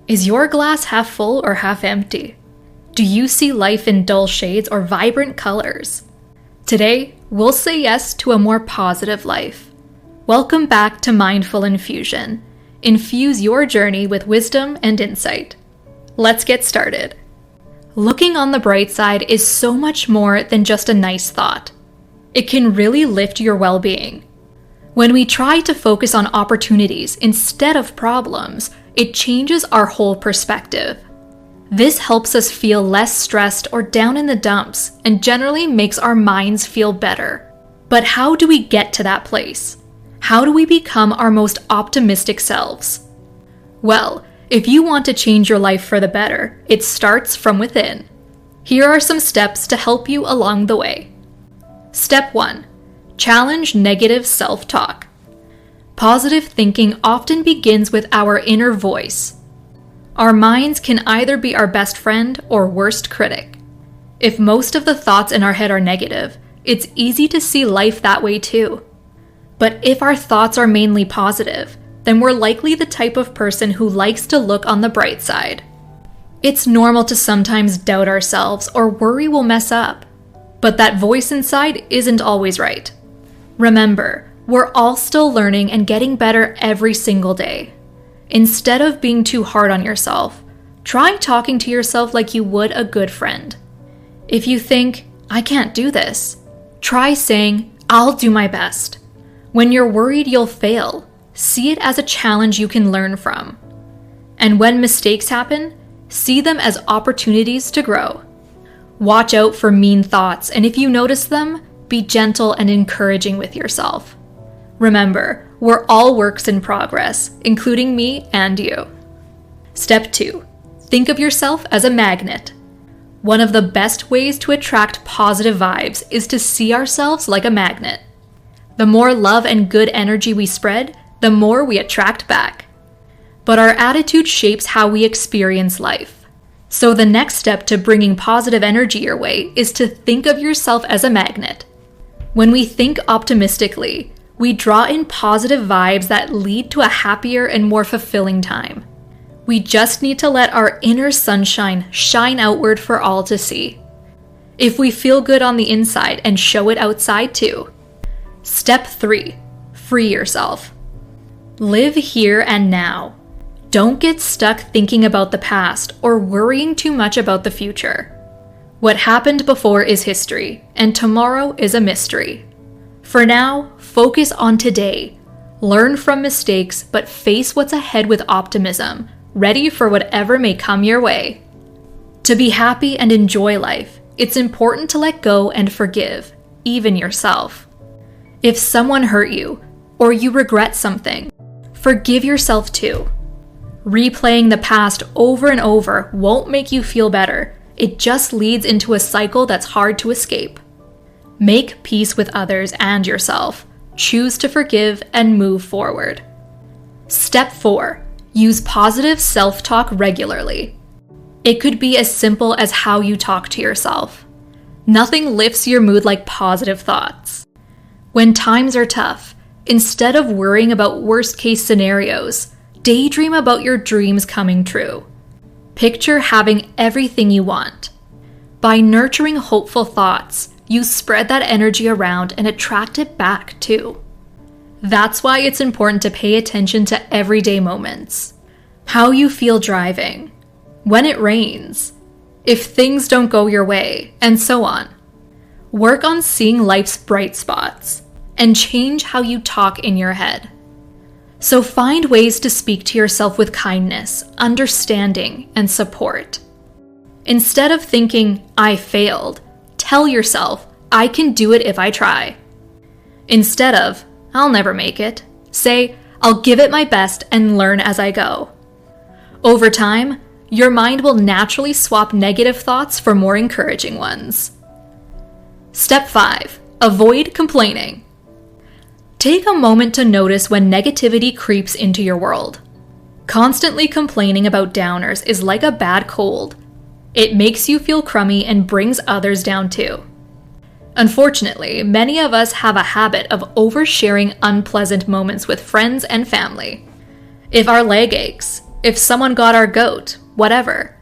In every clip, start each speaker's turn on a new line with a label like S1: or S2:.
S1: Is your glass half full or half empty? Do you see life in dull shades or vibrant colors? Today, we'll say yes to a more positive life. Welcome back to Mindful Infusion. Infuse your journey with wisdom and insight. Let's get started. Looking on the bright side is so much more than just a nice thought. It can really lift your well-being. When we try to focus on opportunities instead of problems, it changes our whole perspective. This helps us feel less stressed or down in the dumps and generally makes our minds feel better. But how do we get to that place? How do we become our most optimistic selves? Well, if you want to change your life for the better, it starts from within. Here are some steps to help you along the way. Step 1. Challenge negative self-talk. Positive thinking often begins with our inner voice. Our minds can either be our best friend or worst critic. If most of the thoughts in our head are negative, it's easy to see life that way too. But if our thoughts are mainly positive, then we're likely the type of person who likes to look on the bright side. It's normal to sometimes doubt ourselves or worry we'll mess up, but that voice inside isn't always right. Remember, we're all still learning and getting better every single day. Instead of being too hard on yourself, try talking to yourself like you would a good friend. If you think, I can't do this, try saying, I'll do my best. When you're worried you'll fail, see it as a challenge you can learn from. And when mistakes happen, see them as opportunities to grow. Watch out for mean thoughts, and if you notice them, be gentle and encouraging with yourself. Remember, we're all works in progress, including me and you. Step 2. Think of yourself as a magnet. One of the best ways to attract positive vibes is to see ourselves like a magnet. The more love and good energy we spread, the more we attract back. But our attitude shapes how we experience life. So the next step to bringing positive energy your way is to think of yourself as a magnet. When we think optimistically, we draw in positive vibes that lead to a happier and more fulfilling time. We just need to let our inner sunshine shine outward for all to see. If we feel good on the inside and show it outside too. Step 3. Free yourself. Live here and now. Don't get stuck thinking about the past or worrying too much about the future. What happened before is history, and tomorrow is a mystery. For now, focus on today. Learn from mistakes, but face what's ahead with optimism, ready for whatever may come your way. To be happy and enjoy life, it's important to let go and forgive, even yourself. If someone hurt you, or you regret something, forgive yourself too. Replaying the past over and over won't make you feel better. It just leads into a cycle that's hard to escape. Make peace with others and yourself. Choose to forgive and move forward. Step 4. Use positive self-talk regularly. It could be as simple as how you talk to yourself. Nothing lifts your mood like positive thoughts. When times are tough, instead of worrying about worst-case scenarios, daydream about your dreams coming true. Picture having everything you want. By nurturing hopeful thoughts, you spread that energy around and attract it back too. That's why it's important to pay attention to everyday moments. How you feel driving, when it rains, if things don't go your way, and so on. Work on seeing life's bright spots and change how you talk in your head. So find ways to speak to yourself with kindness, understanding, and support. Instead of thinking, I failed, tell yourself, I can do it if I try. Instead of, I'll never make it, say, I'll give it my best and learn as I go. Over time, your mind will naturally swap negative thoughts for more encouraging ones. Step 5. Avoid complaining. Take a moment to notice when negativity creeps into your world. Constantly complaining about downers is like a bad cold. It makes you feel crummy and brings others down too. Unfortunately, many of us have a habit of oversharing unpleasant moments with friends and family. If our leg aches, if someone got our goat, whatever.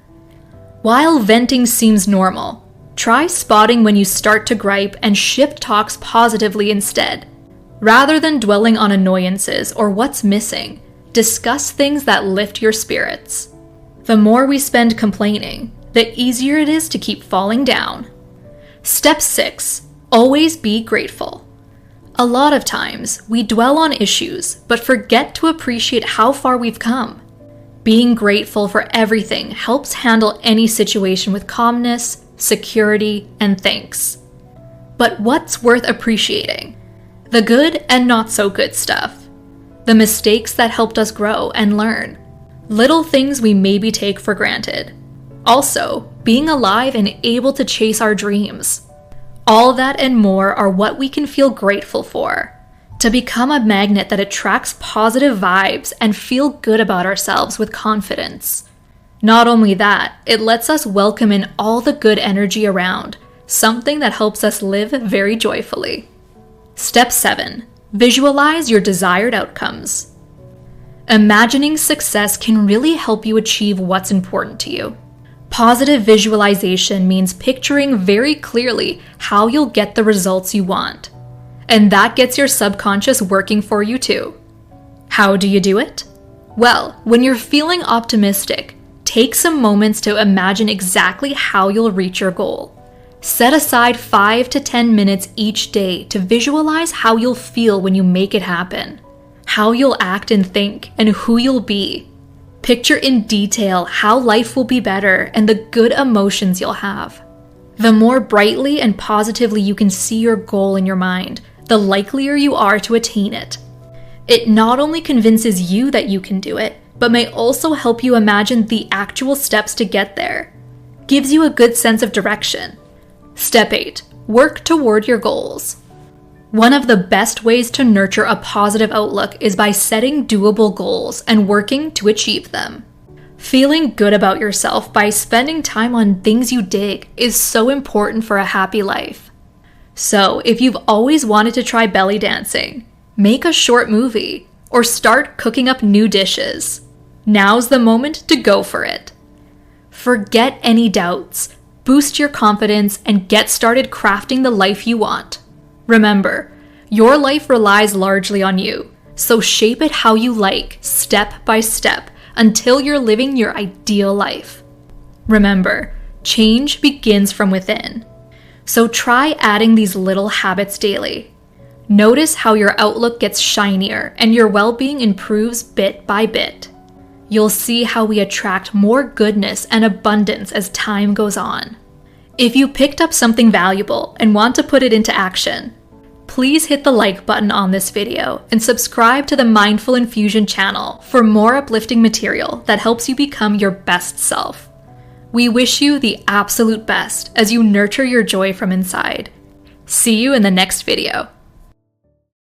S1: While venting seems normal, try spotting when you start to gripe and shift talks positively instead. Rather than dwelling on annoyances or what's missing, discuss things that lift your spirits. The more we spend complaining, the easier it is to keep falling down. Step 6. Always be grateful. A lot of times, we dwell on issues, but forget to appreciate how far we've come. Being grateful for everything helps handle any situation with calmness, security, and thanks. But what's worth appreciating? The good and not so good stuff. The mistakes that helped us grow and learn. Little things we maybe take for granted. Also, being alive and able to chase our dreams. All that and more are what we can feel grateful for. To become a magnet that attracts positive vibes and feel good about ourselves with confidence. Not only that, it lets us welcome in all the good energy around, something that helps us live very joyfully. Step 7. Visualize your desired outcomes. Imagining success can really help you achieve what's important to you. Positive visualization means picturing very clearly how you'll get the results you want. And that gets your subconscious working for you too. How do you do it? Well, when you're feeling optimistic, take some moments to imagine exactly how you'll reach your goal. Set aside 5 to 10 minutes each day to visualize how you'll feel when you make it happen, how you'll act and think, and who you'll be. Picture in detail how life will be better and the good emotions you'll have. The more brightly and positively you can see your goal in your mind, the likelier you are to attain it. It not only convinces you that you can do it, but may also help you imagine the actual steps to get there. Gives you a good sense of direction. Step 8. Work toward your goals. One of the best ways to nurture a positive outlook is by setting doable goals and working to achieve them. Feeling good about yourself by spending time on things you dig is so important for a happy life. So, if you've always wanted to try belly dancing, make a short movie, or start cooking up new dishes, now's the moment to go for it. Forget any doubts. Boost your confidence and get started crafting the life you want. Remember, your life relies largely on you, so shape it how you like, step by step, until you're living your ideal life. Remember, change begins from within. So try adding these little habits daily. Notice how your outlook gets shinier and your well-being improves bit by bit. You'll see how we attract more goodness and abundance as time goes on. If you picked up something valuable and want to put it into action, please hit the like button on this video and subscribe to the Mindful Infusion channel for more uplifting material that helps you become your best self. We wish you the absolute best as you nurture your joy from inside. See you in the next video.